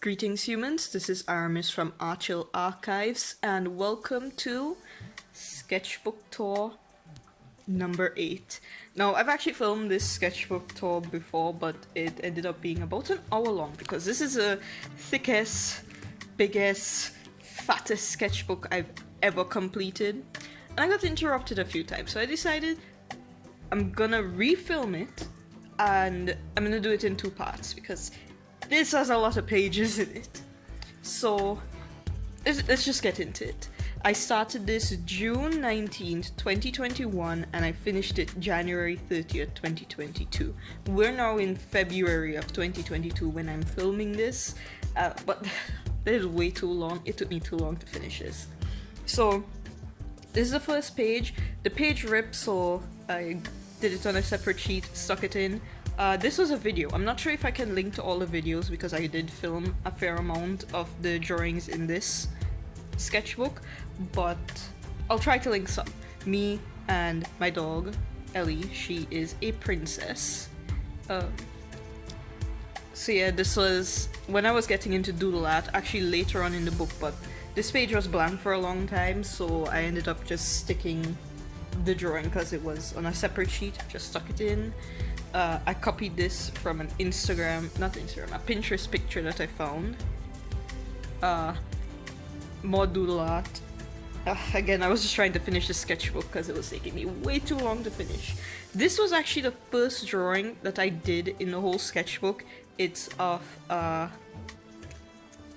Greetings, humans. This is Aramis from Archill Archives, and welcome to Sketchbook Tour number 8. Now, I've actually filmed this sketchbook tour before, but it ended up being about an hour long because this is the thickest, biggest, fattest sketchbook I've ever completed. And I got interrupted a few times, so I decided I'm gonna refilm it, and I'm gonna do it in 2 parts because this has a lot of pages in it. So let's just get into it. I started this June 19th, 2021, and I finished it January 30th, 2022. We're now in February of 2022 when I'm filming this, but that is way too long. It took me too long to finish this. So this is the first page. The page ripped, so I did it on a separate sheet, stuck it in. This was a video. I'm not sure if I can link to all the videos because I did film a fair amount of the drawings in this sketchbook, but I'll try to link some. Me and my dog, Ellie, she is a princess. So yeah, this was when I was getting into doodle art, actually later on in the book, but this page was blank for a long time, so I ended up just sticking the drawing because it was on a separate sheet, just stuck it in. I copied this from an a Pinterest picture that I found. More doodle art. Again, I was just trying to finish the sketchbook because it was taking me way too long to finish. This was actually the first drawing that I did in the whole sketchbook. It's of a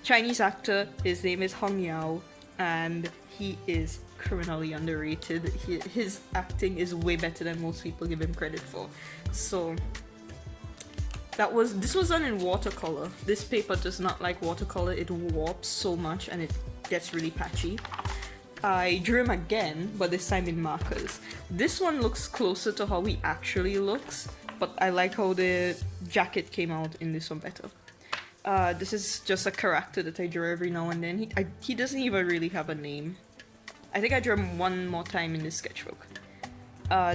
Chinese actor. His name is Hong Yao, and he is criminally underrated. His acting is way better than most people give him credit for. So this was done in watercolor. This paper does not like watercolor. It warps so much and it gets really patchy. I drew him again, but this time in markers. This one looks closer to how he actually looks, but I like how the jacket came out in this one better. This is just a character that I draw every now and then. He doesn't even really have a name. I think I drew him one more time in this sketchbook.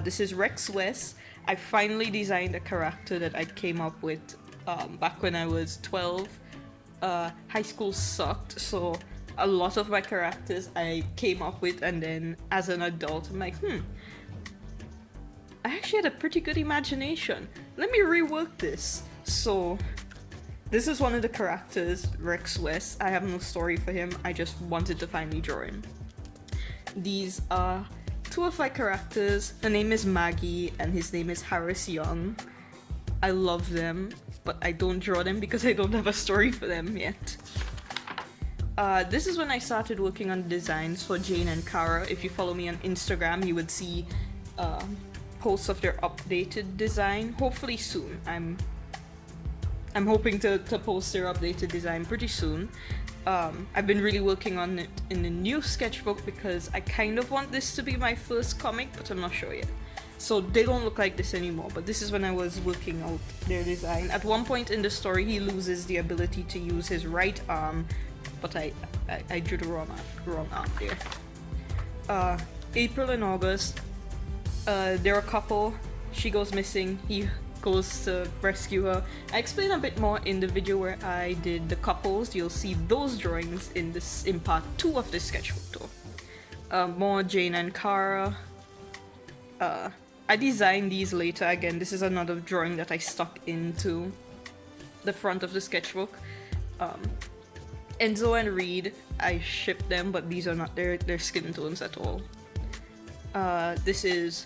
This is Rex West. I finally designed a character that I came up with back when I was 12. High school sucked, so a lot of my characters I came up with, and then as an adult I'm like, I actually had a pretty good imagination. Let me rework this. So this is one of the characters, Rex West. I have no story for him, I just wanted to finally draw him. These are 2 of my characters. Her name is Maggie and his name is Harris Young. I love them, but I don't draw them because I don't have a story for them yet. This is when I started working on designs for Jane and Cara. If you follow me on Instagram, you would see posts of their updated design. Hopefully soon. I'm hoping to post their updated design pretty soon. I've been really working on it in the new sketchbook because I kind of want this to be my first comic, but I'm not sure yet. So they don't look like this anymore, but this is when I was working out their design. At one point in the story, he loses the ability to use his right arm, but I drew the wrong arm there. April and August, they're a couple. She goes missing. He goes to rescue her. I explain a bit more in the video where I did the couples. You'll see those drawings in part 2 of this sketchbook tour. More Jane and Cara. I designed these later. Again, this is another drawing that I stuck into the front of the sketchbook. Enzo and Reed, I shipped them, but these are not their skin tones at all. This is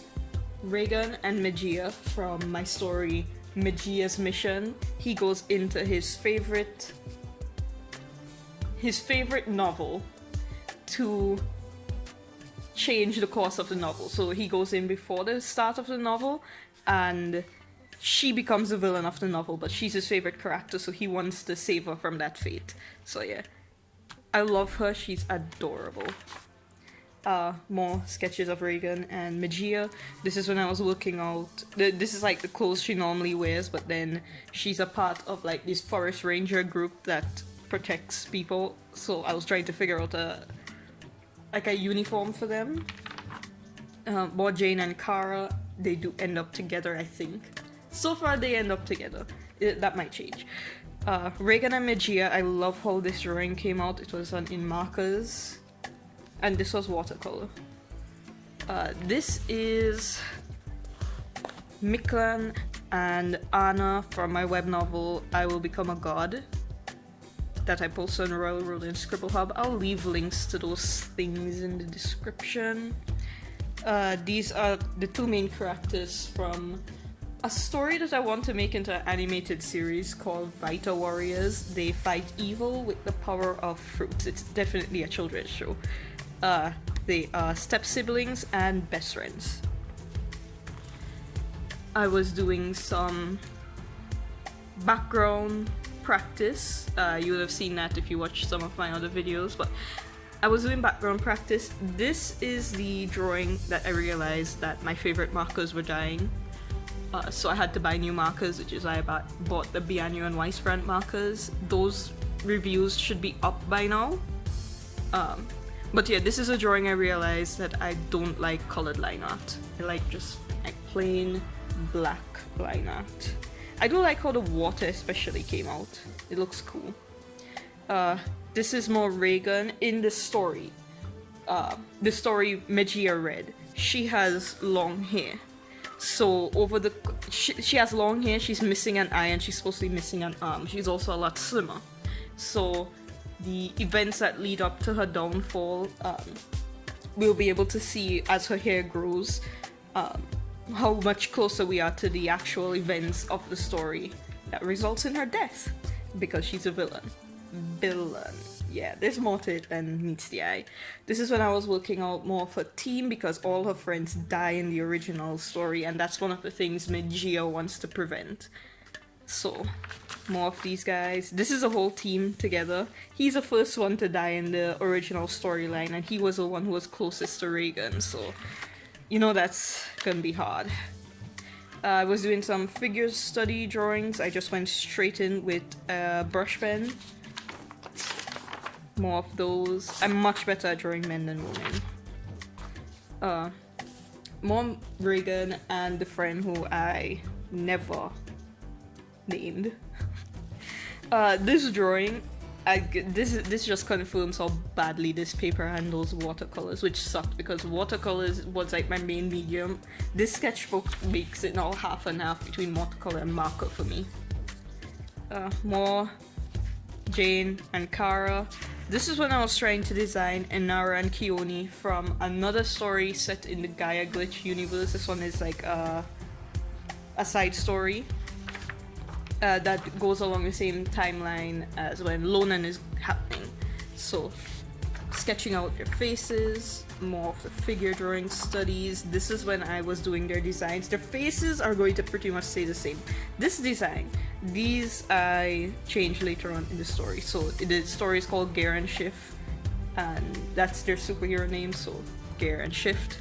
Reagan and Magia from my story Magia's Mission. He goes into his favorite novel to change the course of the novel. So he goes in before the start of the novel and she becomes the villain of the novel, but she's his favorite character, so he wants to save her from that fate. So yeah, I love her, she's adorable. More sketches of Reagan and Magia. This is when I was working out. This is like the clothes she normally wears, but then she's a part of like this forest ranger group that protects people. So I was trying to figure out a uniform for them. More Jane and Cara. They do end up together, I think. So far, they end up together. That might change. Reagan and Magia, I love how this drawing came out. It was in markers, and this was watercolor. This is Micklen and Anna from my web novel I Will Become a God that I posted on Royal Roland Scribble Hub. I'll leave links to those things in the description. These are the two main characters from a story that I want to make into an animated series called Vita Warriors. They fight evil with the power of fruits. It's definitely a children's show. They are step siblings and best friends. I was doing some background practice. You would have seen that if you watched some of my other videos, but I was doing background practice. This is the drawing that I realized that my favorite markers were dying. So I had to buy new markers, which is why I bought the Bianyu and Weissbrand markers. Those reviews should be up by now. But yeah, this is a drawing I realized that I don't like colored line art. I like just like plain black line art. I do like how the water especially came out. It looks cool. This is more Reagan in the story. The story Magia read. She has long hair. So she has long hair, she's missing an eye, and she's supposed to be missing an arm. She's also a lot slimmer. So the events that lead up to her downfall, we'll be able to see as her hair grows, how much closer we are to the actual events of the story that results in her death, because she's a villain. Yeah, there's more to it than meets the eye. This is when I was working out more of a team because all her friends die in the original story, and that's one of the things Magia wants to prevent. So, more of these guys. This is a whole team together. He's the first one to die in the original storyline, and he was the one who was closest to Reagan, so you know that's gonna be hard. I was doing some figure study drawings. I just went straight in with a brush pen. More of those. I'm much better at drawing men than women. More Reagan and the friend who I never named. This drawing, this just confirms how badly this paper handles watercolors, which sucked because watercolors was like my main medium. This sketchbook makes it now half and half between watercolor and marker for me. More Jane and Cara. This is when I was trying to design Inara and Keone from another story set in the Gaia Glitch universe. This one is like a side story that goes along the same timeline as when Lonan is happening. So, sketching out their faces, more of the figure drawing studies. This is when I was doing their designs. Their faces are going to pretty much stay the same. This design, these I changed later on in the story. So the story is called Gare and Shift, and that's their superhero name, so Gare and Shift.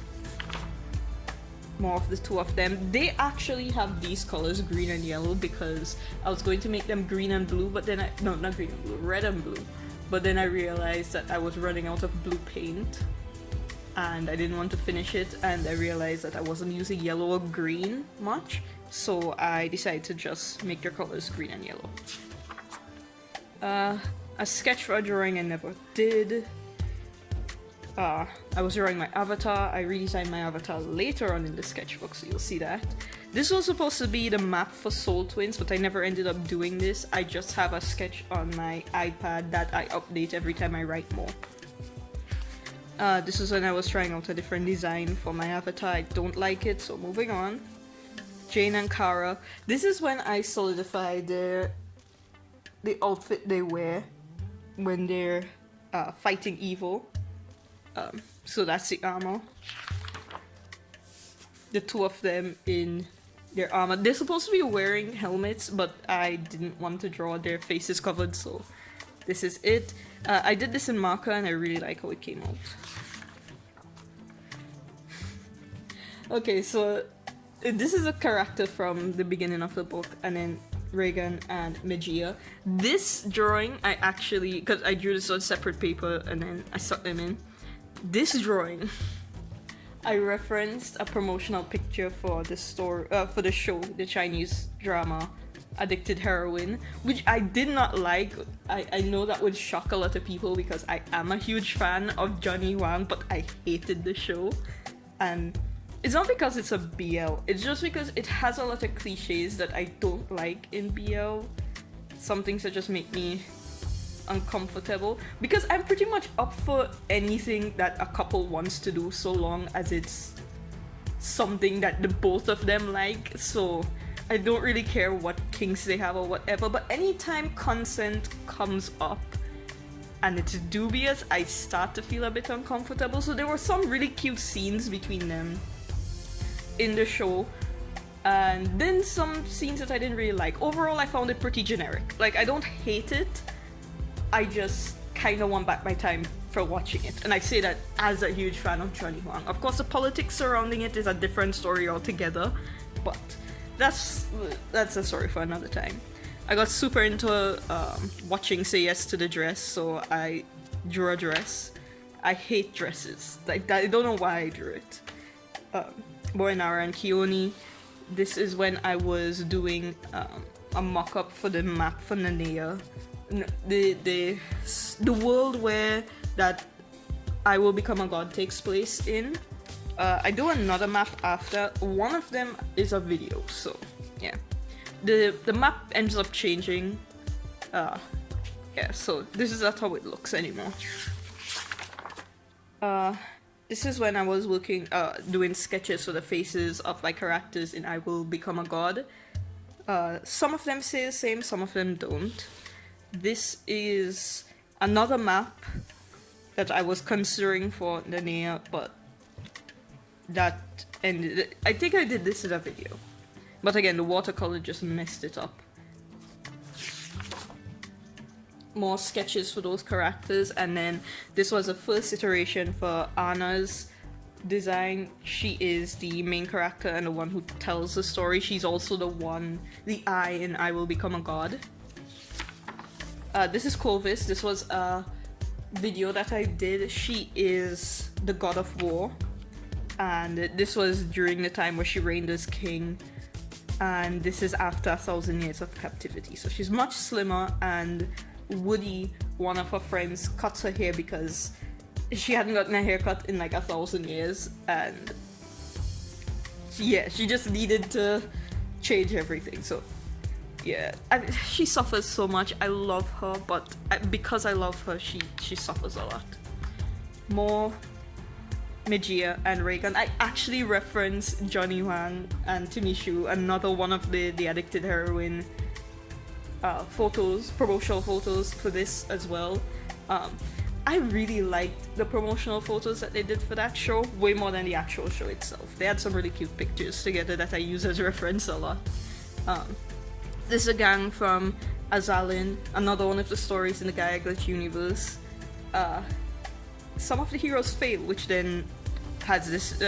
More of the two of them. They actually have these colors, green and yellow, because I was going to make them green and blue, but then no, not green and blue, red and blue. But then I realized that I was running out of blue paint and I didn't want to finish it, and I realized that I wasn't using yellow or green much, so I decided to just make their colors green and yellow. A sketch for a drawing I never did. I was drawing my avatar. I redesigned my avatar later on in the sketchbook, so you'll see that. This was supposed to be the map for Soul Twins, but I never ended up doing this. I just have a sketch on my iPad that I update every time I write more. This is when I was trying out a different design for my avatar. I don't like it, so moving on. Jane and Cara. This is when I solidified the outfit they wear when they're fighting evil. So that's the armor. The two of them in their armor. They're supposed to be wearing helmets, but I didn't want to draw their faces covered, so this is it. I did this in marker and I really like how it came out. Okay, so this is a character from the beginning of the book, and then Reagan and Magia. This drawing I actually, because I drew this on separate paper and then I stuck them in. This drawing, I referenced a promotional picture for the store, for the show, the Chinese drama addicted heroine, which I did not like. I know that would shock a lot of people because I am a huge fan of Johnny Wang, but I hated the show. And it's not because it's a BL, it's just because it has a lot of cliches that I don't like in BL. Some things that just make me uncomfortable, because I'm pretty much up for anything that a couple wants to do so long as it's something that the both of them like. So I don't really care what kinks they have or whatever, but anytime consent comes up and it's dubious, I start to feel a bit uncomfortable. So there were some really cute scenes between them in the show, and then some scenes that I didn't really like. Overall, I found it pretty generic. Like, I don't hate it, I just kind of want back my time for watching it. And I say that as a huge fan of Johnny Huang. Of course, the politics surrounding it is a different story altogether, but that's a story for another time. I got super into watching Say Yes to the Dress, so I drew a dress. I hate dresses. Like, I don't know why I drew it. Boinara and Kioni. This is when I was doing a mock-up for the map for Nanea. The world where that I Will Become a God takes place in. I do another map after. One of them is a video, so yeah. The map ends up changing. Yeah, so this is not how it looks anymore. This is when I was doing sketches for the faces of my characters in I Will Become a God. Some of them say the same, some of them don't. This is another map that I was considering for Nanea, but that ended. I think I did this in a video, but again, the watercolor just messed it up. More sketches for those characters, and then this was a first iteration for Anna's design. She is the main character and the one who tells the story. She's also the I in I Will Become a God. This is Corvus. This was a video that I did. She is the god of war, and this was during the time where she reigned as king, and this is after 1,000 years of captivity. So she's much slimmer, and Woody, one of her friends, cuts her hair because she hadn't gotten a haircut in like 1,000 years, and yeah, she just needed to change everything. So yeah, she suffers so much. I love her, but because I love her, she suffers a lot. More Mijia and Reagan. I actually reference Johnny Huang and Timmy Shu, another one of the Addicted Heroine promotional photos for this as well. I really liked the promotional photos that they did for that show, way more than the actual show itself. They had some really cute pictures together that I use as reference a lot. This is a gang from Azalin, another one of the stories in the Gaia Glitch universe. Some of the heroes fail, which then has this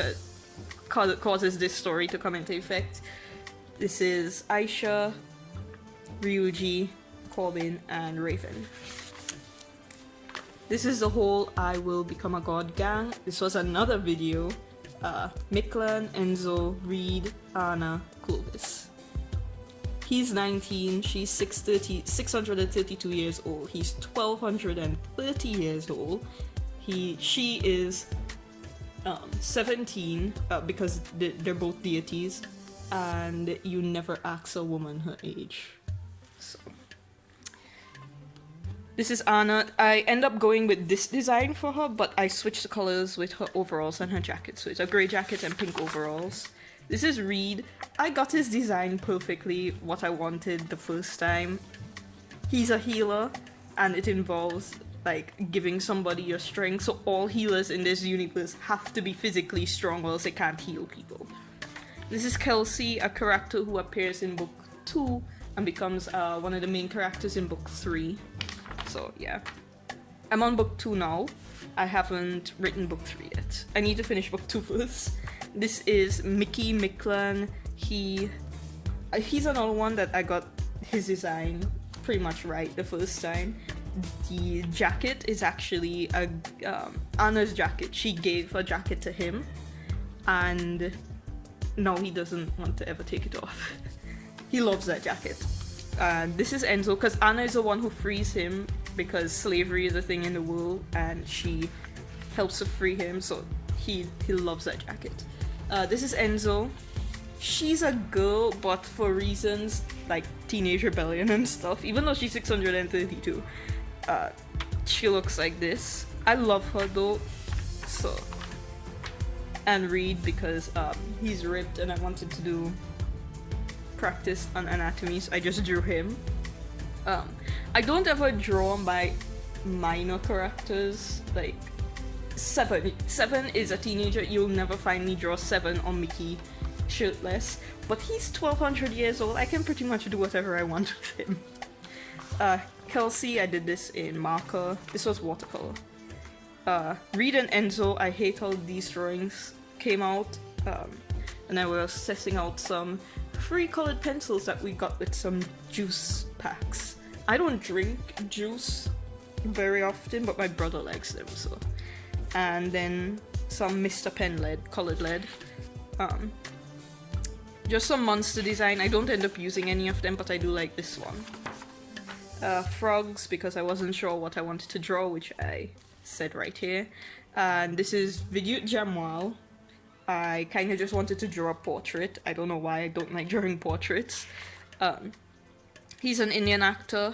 causes this story to come into effect. This is Aisha, Ryuji, Corbin, and Raven. This is the whole I Will Become a God gang. This was another video. Micklen, Enzo, Reed, Anna, Corvus. He's 19, she's 632 years old. He's 1,230 years old. She is 17 because they're both deities, and you never ask a woman her age. So this is Anna. I end up going with this design for her, but I switched the colors with her overalls and her jacket. So it's a grey jacket and pink overalls. This is Reed. I got his design perfectly what I wanted the first time. He's a healer, and it involves like giving somebody your strength, so all healers in this universe have to be physically strong or else they can't heal people. This is Kelsey, a character who appears in book 2 and becomes one of the main characters in book 3. So yeah, I'm on book 2 now. I haven't written book 3 yet. I need to finish book 2 first. This is Mickey Micklen. He's another one that I got his design pretty much right the first time. The jacket is actually Anna's jacket. She gave a jacket to him, and now he doesn't want to ever take it off. He loves that jacket. This is Enzo, because Anna is the one who frees him because slavery is a thing in the world, and she helps to free him, so he loves that jacket. This is Enzo. She's a girl, but for reasons like teenage rebellion and stuff, even though she's 632, she looks like this. I love her though, so. And Reed, because he's ripped and I wanted to do practice on anatomy, so I just drew him. I don't ever draw my minor characters, like Seven is a teenager. You'll never find me draw Seven or Mickey shirtless, but he's 1200 years old. I can pretty much do whatever I want with him. Kelsey, I did this in marker. This was watercolor. Reed and Enzo, I hate how these drawings came out. And I was testing out some free colored pencils that we got with some juice packs. I don't drink juice very often, but my brother likes them, so. And then some Mr. Pen lead, colored lead. Just some monster design. I don't end up using any of them, but I do like this one. Frogs, because I wasn't sure what I wanted to draw, which I said right here. And this is Vidu Jamwal. I kind of just wanted to draw a portrait. I don't know why I don't like drawing portraits. He's an Indian actor,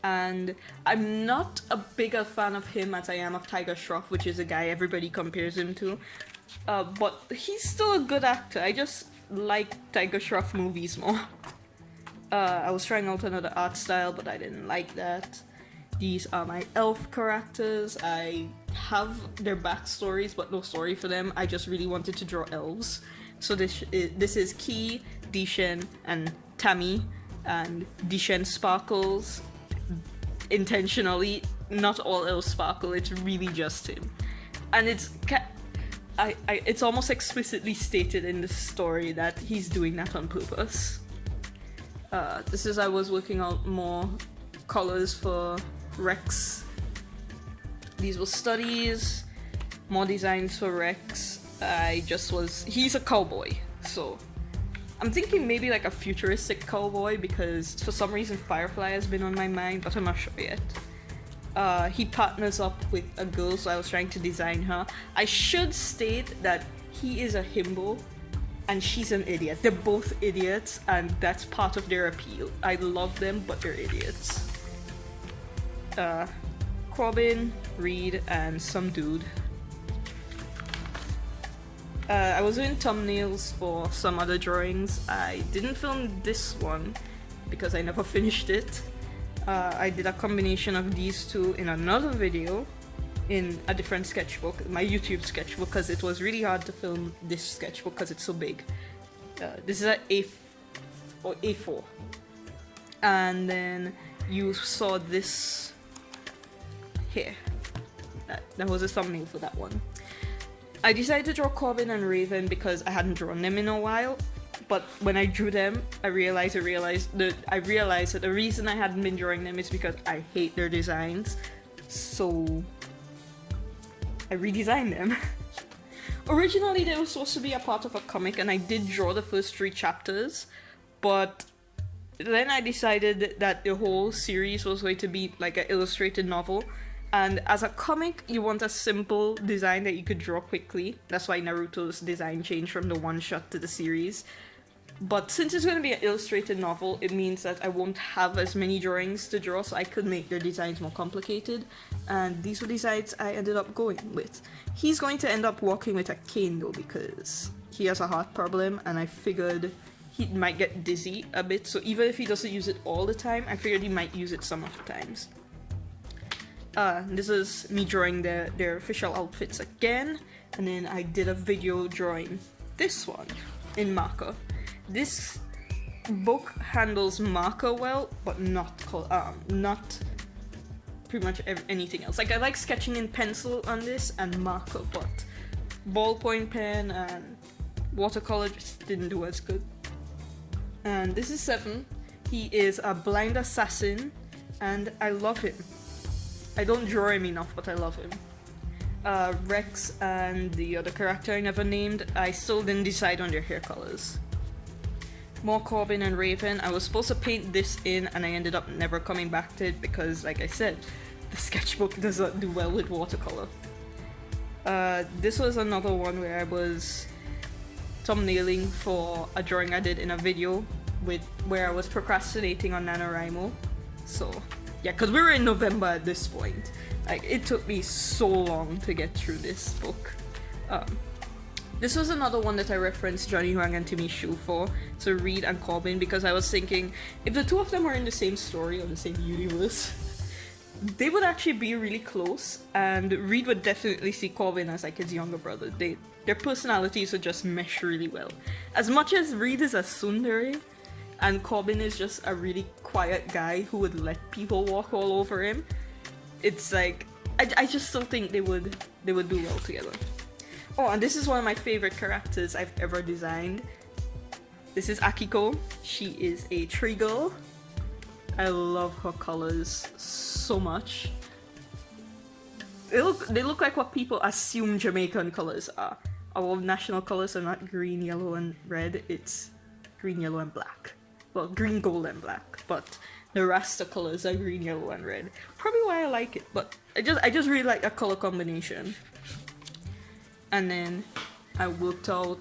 and I'm not a bigger fan of him as I am of Tiger Shroff, which is a guy everybody compares him to. But he's still a good actor. I just like Tiger Shroff movies more. I was trying out another art style, but I didn't like that. These are my elf characters. I have their backstories, but no story for them. I just really wanted to draw elves. So this is Key, Dishen, and Tammy. And Dishen sparkles intentionally. Not all elves sparkle. It's really just him, and it's almost explicitly stated in the story that he's doing that on purpose. This is I was working out more colors for Rex. These were studies, more designs for Rex. He's a cowboy, so I'm thinking maybe like a futuristic cowboy, because for some reason Firefly has been on my mind, but I'm not sure yet. He partners up with a girl, so I was trying to design her. I should state that he is a himbo and she's an idiot. They're both idiots, and that's part of their appeal. I love them, but they're idiots. Corbin, Reed, and some dude. I was doing thumbnails for some other drawings. I didn't film this one because I never finished it. I did a combination of these two in another video in a different sketchbook, my YouTube sketchbook, because it was really hard to film this sketchbook because it's so big. This is an A4. And then you saw this here. That was a thumbnail for that one. I decided to draw Corbin and Raven because I hadn't drawn them in a while, but when I drew them, I realized that the reason I hadn't been drawing them is because I hate their designs, so I redesigned them. Originally, they were supposed to be a part of a comic, and I did draw the first 3 chapters, but then I decided that the whole series was going to be like an illustrated novel. And as a comic, you want a simple design that you could draw quickly. That's why Naruto's design changed from the one-shot to the series. But since it's going to be an illustrated novel, it means that I won't have as many drawings to draw, so I could make their designs more complicated. And these were designs I ended up going with. He's going to end up walking with a cane though, because he has a heart problem, and I figured he might get dizzy a bit. So even if he doesn't use it all the time, I figured he might use it some of the times. This is me drawing their official outfits again, and then I did a video drawing this one in marker. This book handles marker well, but not pretty much anything else. Like, I like sketching in pencil on this and marker, but ballpoint pen and watercolor just didn't do as good. And this is 7. He is a blind assassin, and I love him. I don't draw him enough, but I love him. Rex and the other character I never named, I still didn't decide on their hair colors. More Corbin and Raven. I was supposed to paint this in and I ended up never coming back to it because, like I said, the sketchbook does not do well with watercolor. This was another one where I was thumbnailing for a drawing I did in a video where I was procrastinating on NaNoWriMo. So yeah, because we were in November at this point. Like, it took me so long to get through this book. This was another one that I referenced Johnny Huang and Timmy Shu for, so Reed and Corbin, because I was thinking, if the two of them are in the same story or the same universe, they would actually be really close, and Reed would definitely see Corbin as like his younger brother. Their personalities would just mesh really well. As much as Reed is a tsundere, and Corbin is just a really quiet guy who would let people walk all over him, it's like, I just still think they would do well together. Oh, and this is one of my favorite characters I've ever designed. This is Akiko. She is a tree girl. I love her colors so much. They look like what people assume Jamaican colors are. Our national colors are not green, yellow, and red. It's green, yellow, and black. Well, green, gold, and black. But the Rasta colors are green, yellow, and red. Probably why I like it. But I just really like that color combination. And then I worked out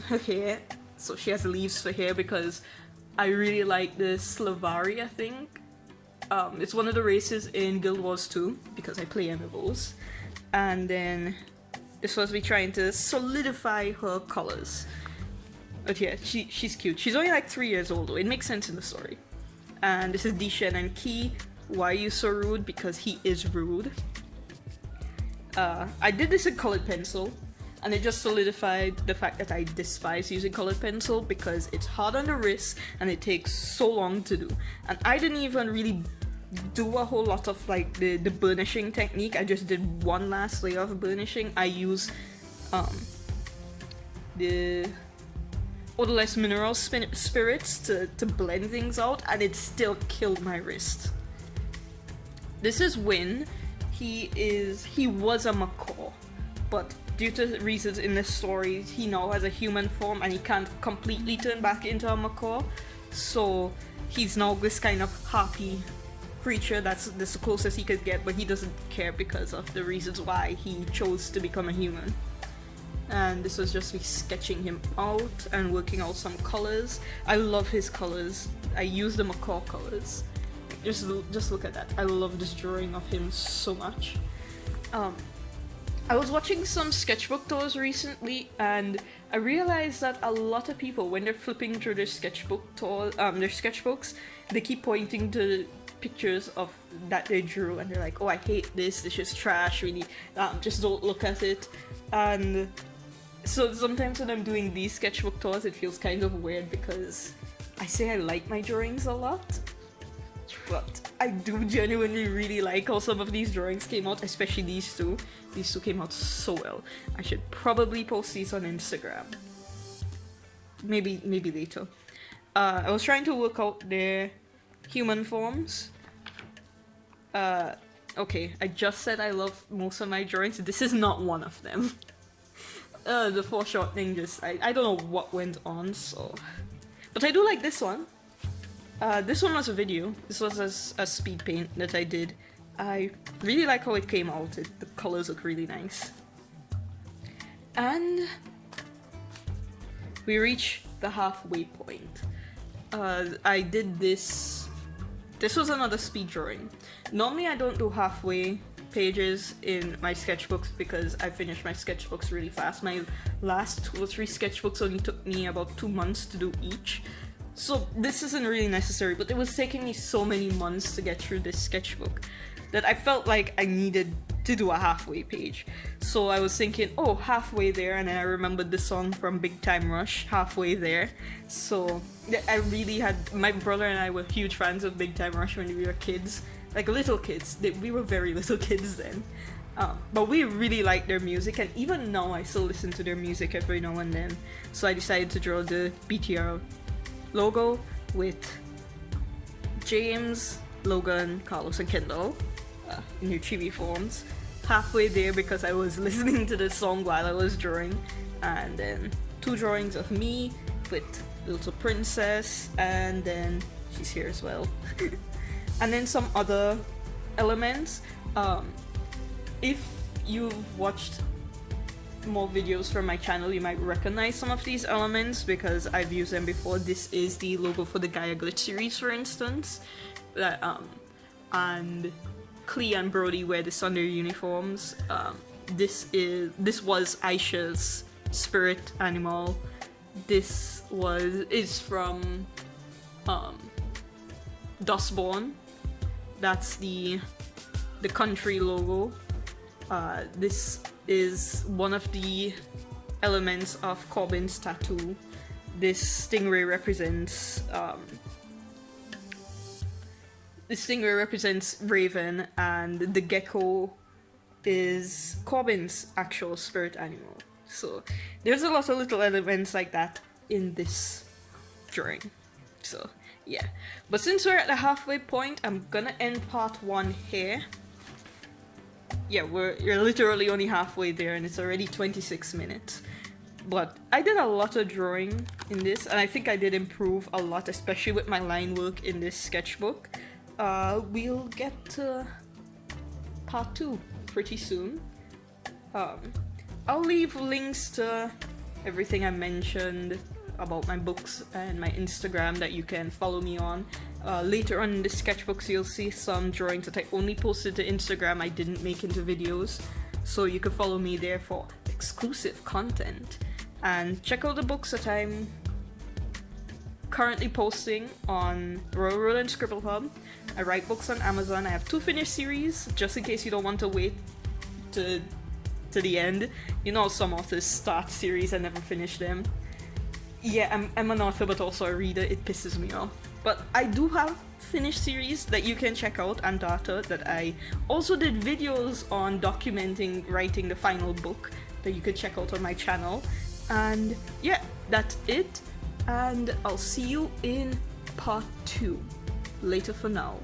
her hair, so she has leaves for hair because I really like the Slavari, I think. It's one of the races in Guild Wars 2 because I play MMOs. And then this was me trying to solidify her colors. But yeah, she's cute. She's only like 3 years old though, it makes sense in the story. And this is Dishen and Ki. Why are you so rude? Because he is rude. I did this in colored pencil. And it just solidified the fact that I despise using colored pencil because it's hard on the wrist and it takes so long to do. And I didn't even really do a whole lot of like the burnishing technique. I just did one last layer of burnishing. I used the odorless mineral spirits to blend things out, and it still killed my wrist. This is Win. He was a macaw, but due to reasons in this story, he now has a human form and he can't completely turn back into a macaw. So he's now this kind of happy creature that's the closest he could get, but he doesn't care because of the reasons why he chose to become a human. And this was just me sketching him out and working out some colors. I love his colors. I use the macaw colors. Just look at that. I love this drawing of him so much. I was watching some sketchbook tours recently, and I realized that a lot of people, when they're flipping through their sketchbook tour, their sketchbooks, they keep pointing to pictures of that they drew, and they're like, "Oh, I hate this. This is trash. Really, just don't look at it." And so sometimes when I'm doing these sketchbook tours, it feels kind of weird because I say I like my drawings a lot, but I do genuinely really like how some of these drawings came out, especially these two. These two came out so well. I should probably post these on Instagram. Maybe later. I was trying to work out their human forms. Okay, I just said I love most of my drawings. This is not one of them. The foreshortening I don't know what went on, so... But I do like this one. This one was a video. This was a speed paint that I did. I really like how it came out. The colors look really nice. And we reach the halfway point. I did this. This was another speed drawing. Normally I don't do halfway pages in my sketchbooks because I finished my sketchbooks really fast. My last 2 or 3 sketchbooks only took me about 2 months to do each. So this isn't really necessary, but it was taking me so many months to get through this sketchbook that I felt like I needed to do a halfway page. So I was thinking, oh, halfway there, and then I remembered the song from Big Time Rush, Halfway There. So I really had, my brother and I were huge fans of Big Time Rush when we were kids. Like little kids. We were very little kids then. But we really liked their music, and even now I still listen to their music every now and then. So I decided to draw the BTR logo with James, Logan, Carlos, and Kendall in their chibi forms. Halfway there because I was listening to this song while I was drawing, and then 2 drawings of me with the little princess, and then she's here as well. And then some other elements. If you've watched more videos from my channel, you might recognize some of these elements because I've used them before. This is the logo for the Gaia Glitch series, for instance, that and Klee and Brody wear this on their uniforms. This was Aisha's spirit animal. This is from Dustborn. That's the country logo. This is one of the elements of Corbin's tattoo. This stingray represents Raven, and the gecko is Corbin's actual spirit animal. So there's a lot of little elements like that in this drawing. So yeah, but since we're at the halfway point, I'm gonna end part 1 here. Yeah, you're literally only halfway there and it's already 26 minutes. But I did a lot of drawing in this, and I think I did improve a lot, especially with my line work in this sketchbook. We'll get to part 2 pretty soon. I'll leave links to everything I mentioned about my books and my Instagram that you can follow me on. Later on in the sketchbooks, you'll see some drawings that I only posted to Instagram I didn't make into videos, so you can follow me there for exclusive content. And check out the books that I'm currently posting on Royal Road and Scribble Hub. I write books on Amazon. I have 2 finished series, just in case you don't want to wait to the end. You know, some authors start series and never finish them. Yeah, I'm an author but also a reader. It pisses me off. But I do have finished series that you can check out and data that I also did videos on documenting writing the final book that you could check out on my channel. And yeah, that's it. And I'll see you in part 2. Later for now.